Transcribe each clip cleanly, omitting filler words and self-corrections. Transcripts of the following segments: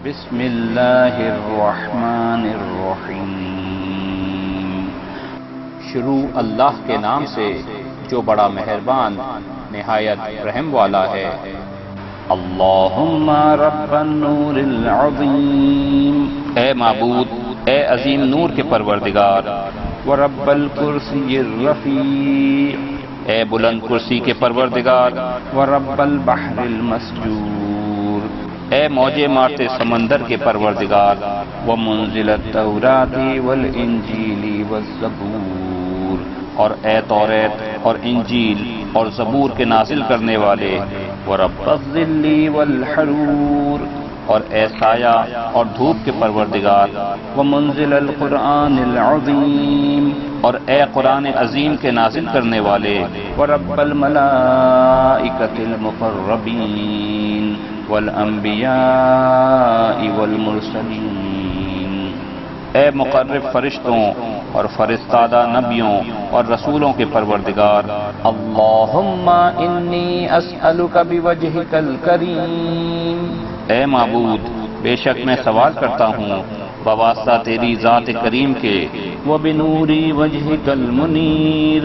بسم اللہ الرحمن الرحیم۔ شروع اللہ کے نام سے جو بڑا مہربان نہایت رحم والا ہے۔ اللہم رب النور العظیم، اے معبود اے عظیم نور کے پروردگار، ورب الکرسی الرفیع، اے بلند کرسی کے پروردگار، ورب البحر المسجور، اے موجے مارتے سمندر کے پروردگار، ومنزل التوراۃ والانجیل والزبور، اور اے توریت اور انجیل اور زبور کے نازل کرنے والے، ورب الظل والحرور، اور اے سایہ اور دھوپ کے پروردگار، ومنزل القرآن العظیم، اور اے قرآن عظیم کے نازل کرنے والے، ورب الملائکۃ المقربین والانبیاء والمرسلین، اے مقرب فرشتوں اور فرستادہ نبیوں اور رسولوں کے پروردگار، اللہم انی اسألک بوجہک الکریم، اے معبود بے شک میں سوال کرتا ہوں بواسطہ تیری ذات کریم کے، وبنور وجہک المنیر،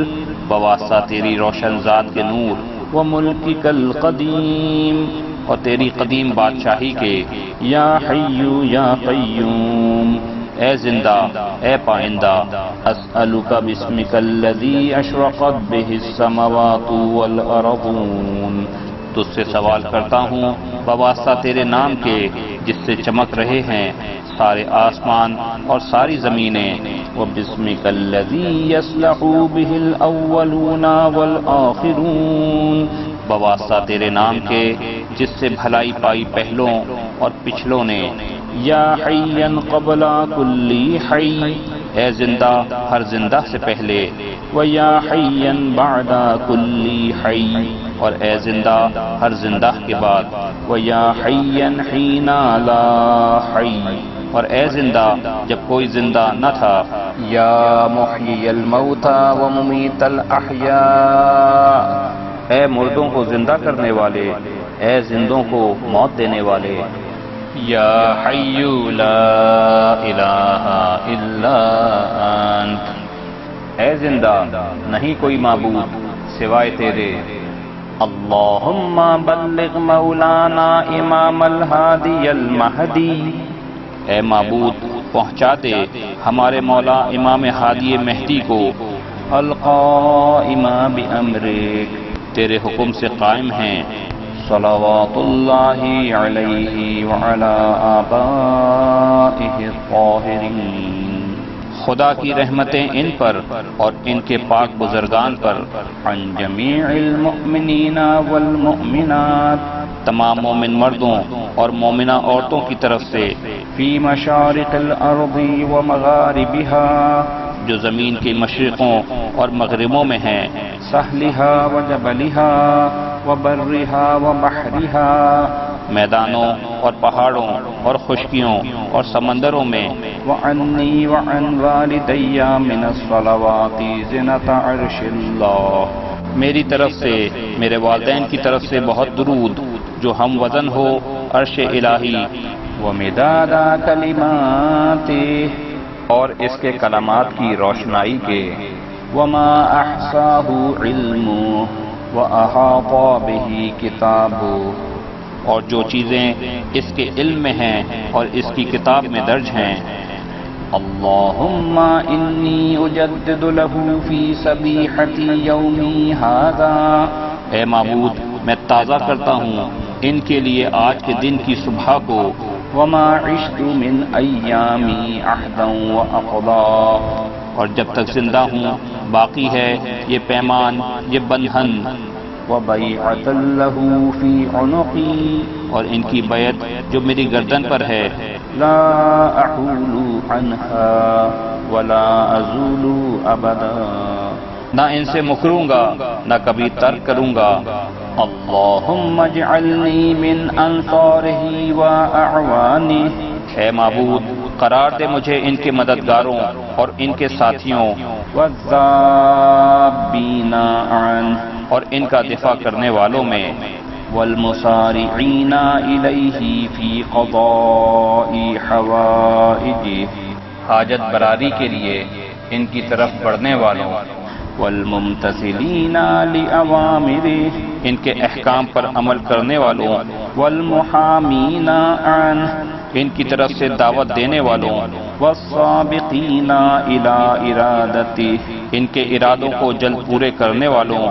بواسطہ تیری روشن ذات کے نور، وملکک القدیم، اور تیری قدیم بادشاہی کے، یا حی یا قیوم، اے زندہ اے پائندہ، اسألک باسمک الذی اشرقت بہ السماوات والارضون، تجھ سے سوال کرتا ہوں بواسطہ تیرے نام کے جس سے چمک رہے ہیں سارے آسمان اور ساری زمینیں، وباسمک الذی یصلح بہ الاولون والآخرون، بواسطہ تیرے نام کے جس سے بھلائی پائی پہلوں اور پچھلوں نے، یا حیا قبل کل حی، اے زندہ ہر زندہ سے پہلے، ویا حیا بعد کل حی، اور اے زندہ ہر زندہ کے بعد، ویا حیا حین لا حی، اور اے زندہ جب کوئی زندہ نہ تھا، یا محیی الموتى وممیت الاحیاء، اے مردوں کو زندہ کرنے والے، اے زندوں کو موت دینے والے، یا حی لا الہ الا انت، اے زندہ نہیں کوئی معبود سوائے تیرے، اللہم بلغ مولانا امام الہادی المہدی، اے معبود پہنچا دے ہمارے مولا امام ہادی مہدی کو، القائم بامرک، تیرے حکم سے قائم ہیں، صلوات اللہ علیہ وعلی آبائہ الطاہرین، خدا کی رحمتیں ان پر اور ان کے پاک بزرگان پر، عن جمیع المؤمنین والمؤمنات، تمام مومن مردوں اور مومنہ عورتوں کی طرف سے، فی مشارق الارض ومغاربہا، جو زمین کے مشرقوں اور مغربوں میں ہیں، سہلہا وجبلہا وبرہا وبحرہا، میدانوں اور پہاڑوں اور خشکیوں اور سمندروں میں، وعنی وعن والدی من الصلوات زنۃ عرش اللہ، میری طرف سے میرے والدین کی طرف سے بہت درود جو ہم وزن ہو عرش الہی، ومداد کلماتہ، اور اس کے کلمات کی روشنائی کے، وما احصاہ علمہ واحاط بہ کتابہ، اور جو چیزیں اس کے علم میں ہیں اور اس کی کتاب میں درج ہیں، اللہم انی اجدد لہ فی صبیحۃ یومی ھذا، اے معبود میں تازہ کرتا ہوں ان کے لیے آج کے دن کی صبح کو، وما عشت من ایامی عہدا واقضا، اور جب تک زندہ ہوں باقی ہے یہ پیمان یہ بندھن، وبیعۃ لہ فی عنقی، اور ان کی بیعت جو میری گردن پر ہے، لا احول عنہا ولا ازول ابدا، نہ ان سے مکروں گا نہ کبھی ترک کروں گا، اللہم اجعلنی من انصارہ واعوانہ، اے معبود قرار دے مجھے ان کے مددگاروں اور ان کے ساتھیوں، والذابین عنہ، اور ان کا دفاع کرنے والوں میں، والمسارعين إليه في قضاء حوائجه، حاجت براری کے لیے ان کی طرف بڑھنے والوں، والممتثلین لأوامره، ان کے احکام پر عمل کرنے والوں، والمحامین عنہ، ان کی طرف سے دعوت دینے والوں، والسابقین الی ارادته، ان کے ارادوں کو جلد پورے کرنے والوں،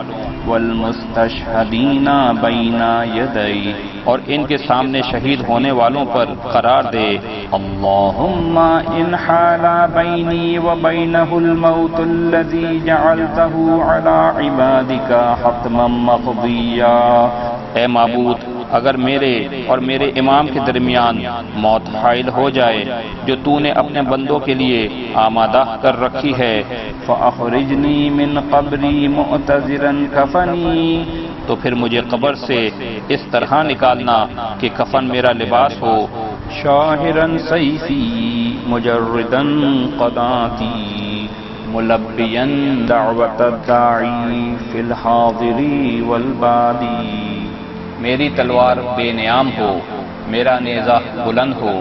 والمستشہدین بین یدی، اور ان کے سامنے شہید ہونے والوں پر قرار دے، اللہم ان حال بینی وبینہ الموت الذی جعلتہ علی عبادک حتما مقضیا، اے معبود اگر میرے اور میرے امام کے درمیان موت حائل ہو جائے جو تو نے اپنے بندوں کے لیے آمادہ کر رکھی ہے، فَأَخْرِجْنِي مِنْ قَبْرِي مُعْتَذِرًا كَفَنِي، تو پھر مجھے قبر سے اس طرح نکالنا کہ کفن میرا لباس ہو، شاہراً سیفی مجرداً قداتی، ملبیاً دعوت الداعی فی الحاضر والبادی، میری تلوار بے نیام ہو، میرا نیزہ بلند ہو،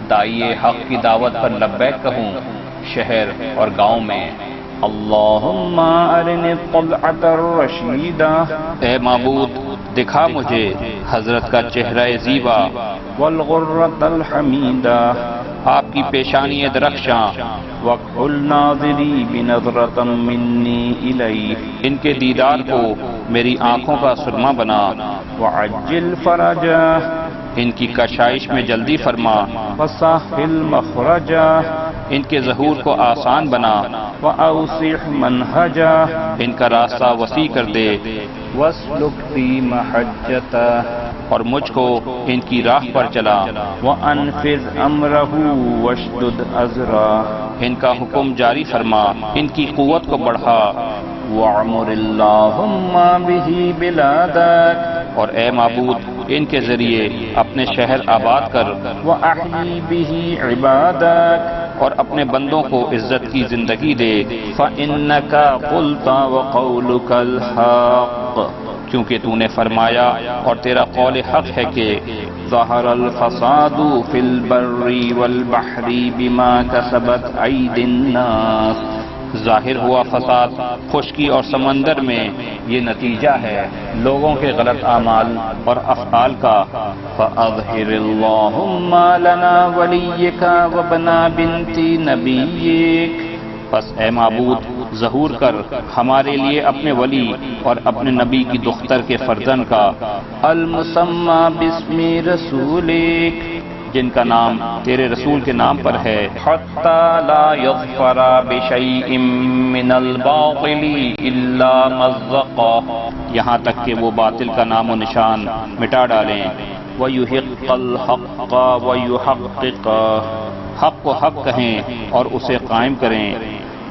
داعی حق کی دعوت پر لبیک کہوں شہر اور گاؤں میں، اللہم ارنی الطلعۃ الرشیدہ، اے معبود دکھا مجھے حضرت کا چہرہ زیبا، والغرۃ الحمیدہ، آپ کی پیشانی درخشاں، وَاكْحُلْ نَاظِرِي بِنَظْرَةٍ مِّنِّي إِلَيْهِ، ان کے دیدار کو میری آنکھوں کا سرما بنا، وَعَجِّلْ فَرَجَهُ، ان کی کشائش میں جلدی فرما، وَسَهِّلْ مَخْرَجَهُ، ان کے ظہور کو آسان بنا، وَأَوْسِعْ مَنْهَجَهُ، ان کا راستہ وسیع کر دے، وَاسْلُكْ بِي مَحَجَّتَهُ، اور مجھ کو ان کی راہ پر چلا، وَأَنفِذْ أَمْرَهُ وَاشْدُدْ أَزْرَهُ، ان کا حکم جاری فرما، ان کی قوت کو بڑھا، وَاعْمُرِ اللَّهُمَّ بِهِ بِلَادَكَ، اور اے معبود ان کے ذریعے اپنے شہر آباد کر، وَأَحْيِ بِهِ عِبَادَكَ، اور اپنے بندوں کو عزت کی زندگی دے، فَإِنَّكَ قُلْتَ وَقَوْلُكَ الْحَقُّ، کیونکہ تو نے فرمایا اور تیرا قول حق ہے کہ ظہر الفساد فی البر والبحر بما کسبت ایدی الناس، ظاہر ہوا فساد خشکی اور سمندر میں، یہ نتیجہ ہے لوگوں کے غلط اعمال اور افعال کا، فَأَظْهِرِ اللَّهُمَّ لَنَا وَلِيِّكَ وَبَنَا بِنْتِ نَبِيِّكَ، پس اے معبود ظہور کر ہمارے لیے اپنے ولی اور اپنے نبی کی دختر کے فرزند کا، المسمى باسم رسولک، جن کا نام تیرے رسول کے نام پر ہے، حتی لا یظفر بشیء من الباطل الا مزقہ، یہاں تک کہ وہ باطل کا نام و نشان مٹا ڈالیں، وَيُحِقَّ الْحَقَّ وَيُحَقِّقَ، حق کو حق کہیں اور اسے قائم کریں،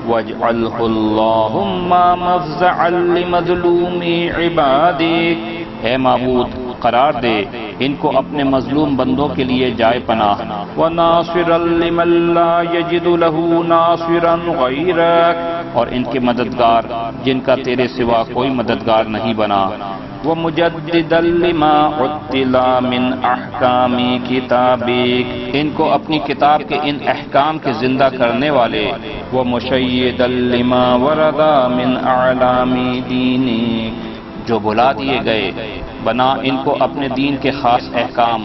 وَاجْعَلْهُ اللَّهُمَّ مَفْزَعًا لِمَظْلُومِ عِبَادِكَ، اے معبود قرار دے ان کو اپنے مظلوم بندوں کے لیے جائے پناہ، وَنَاصِرًا لِمَن لَّا يَجِدُ لَهُ نَاصِرًا غَيْرَكَ، اور ان کے مددگار جن کا تیرے سوا کوئی مددگار نہیں بنا، وَمُجَدِّدًا لِمَا عُطِّلَ مِنْ أَحْكَامِ كِتَابِكَ، ان کو اپنی کتاب کے ان احکام کے زندہ کرنے والے، وَمُشَيِّدًا لِمَا وَرَدَ مِنْ أَعْلَامِ دِينِكَ، جو بھلا دیے گئے بنا ان کو اپنے دین کے خاص احکام،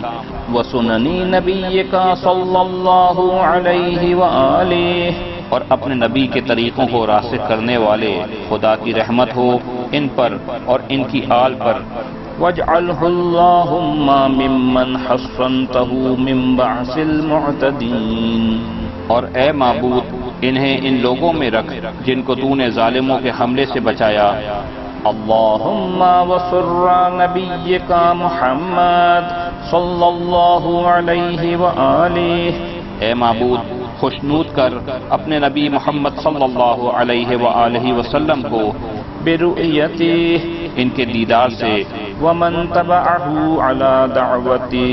وَسُنَنِ نَبِيِّكَ صلی اللہ علیہ وآلہ، اور اپنے نبی کے طریقوں کو راسخ کرنے والے، خدا کی رحمت ہو ان پر اور ان کی آل پر، وَاجْعَلْهُ اللَّهُمَّ مِمَّنْ حَصَّنْتَهُ مِنْ بَعْثِ الْمُعْتَدِينَ، اور اے معبود انہیں ان لوگوں میں رکھ جن کو تو نے ظالموں کے حملے سے بچایا، اللہم وسر نبیک محمد صلی اللہ علیہ وآلہ، اے معبود خوشنود کر اپنے نبی محمد صلی اللہ علیہ وآلہ وسلم کو، برؤیتہ ان کے دیدار سے، ومن تبعہ علی دعوتہ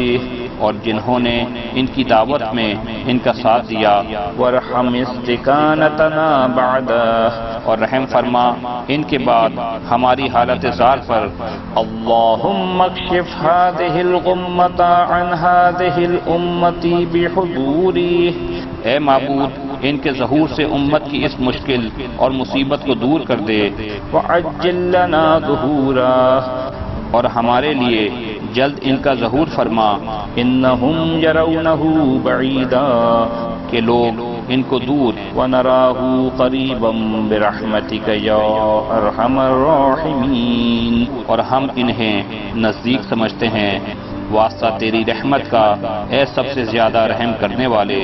اور جنہوں نے ان کی دعوت میں ان کا ساتھ دیا، وارحم استکانتنا بعدہ اور رحم فرما ان کے بعد ہماری حالت زال پر۔ اللہم اکشف هذه الغمة عن هذه الامة بحضوره، اے معبود ان کے ظہور سے امت کی اس مشکل اور مصیبت کو دور کر دے۔ وعجل لنا ظہورا، اور ہمارے لیے جلد ان کا ظہور فرما۔ انہم یرونہ بعیدا، کہ لوگ ان کو دور، ونراہ قریبا برحمتک یا ارحم الراحمین، اور ہم انہیں نزدیک سمجھتے ہیں واسطہ تیری رحمت کا اے سب سے زیادہ رحم کرنے والے۔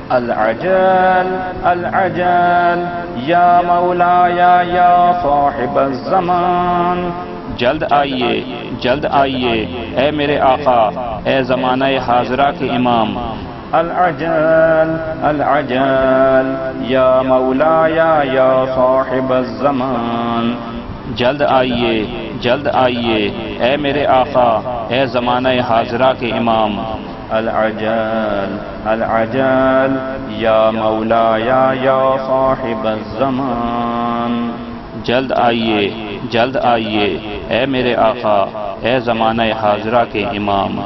العجل العجل یا مولایا یا صاحب الزمان، جلد آئیے اے میرے آقا، اے زمانہ حاضرہ کے امام۔ العجل العجل یا مولایا یا صاحب الزمان، جلد آئیے اے میرے آقا، اے زمانہ حاضرہ کے امام۔ العجل العجل یا مولایا یا صاحب الزمان، جلد آئیے اے میرے آقا، اے زمانہ حاضرہ کے امام۔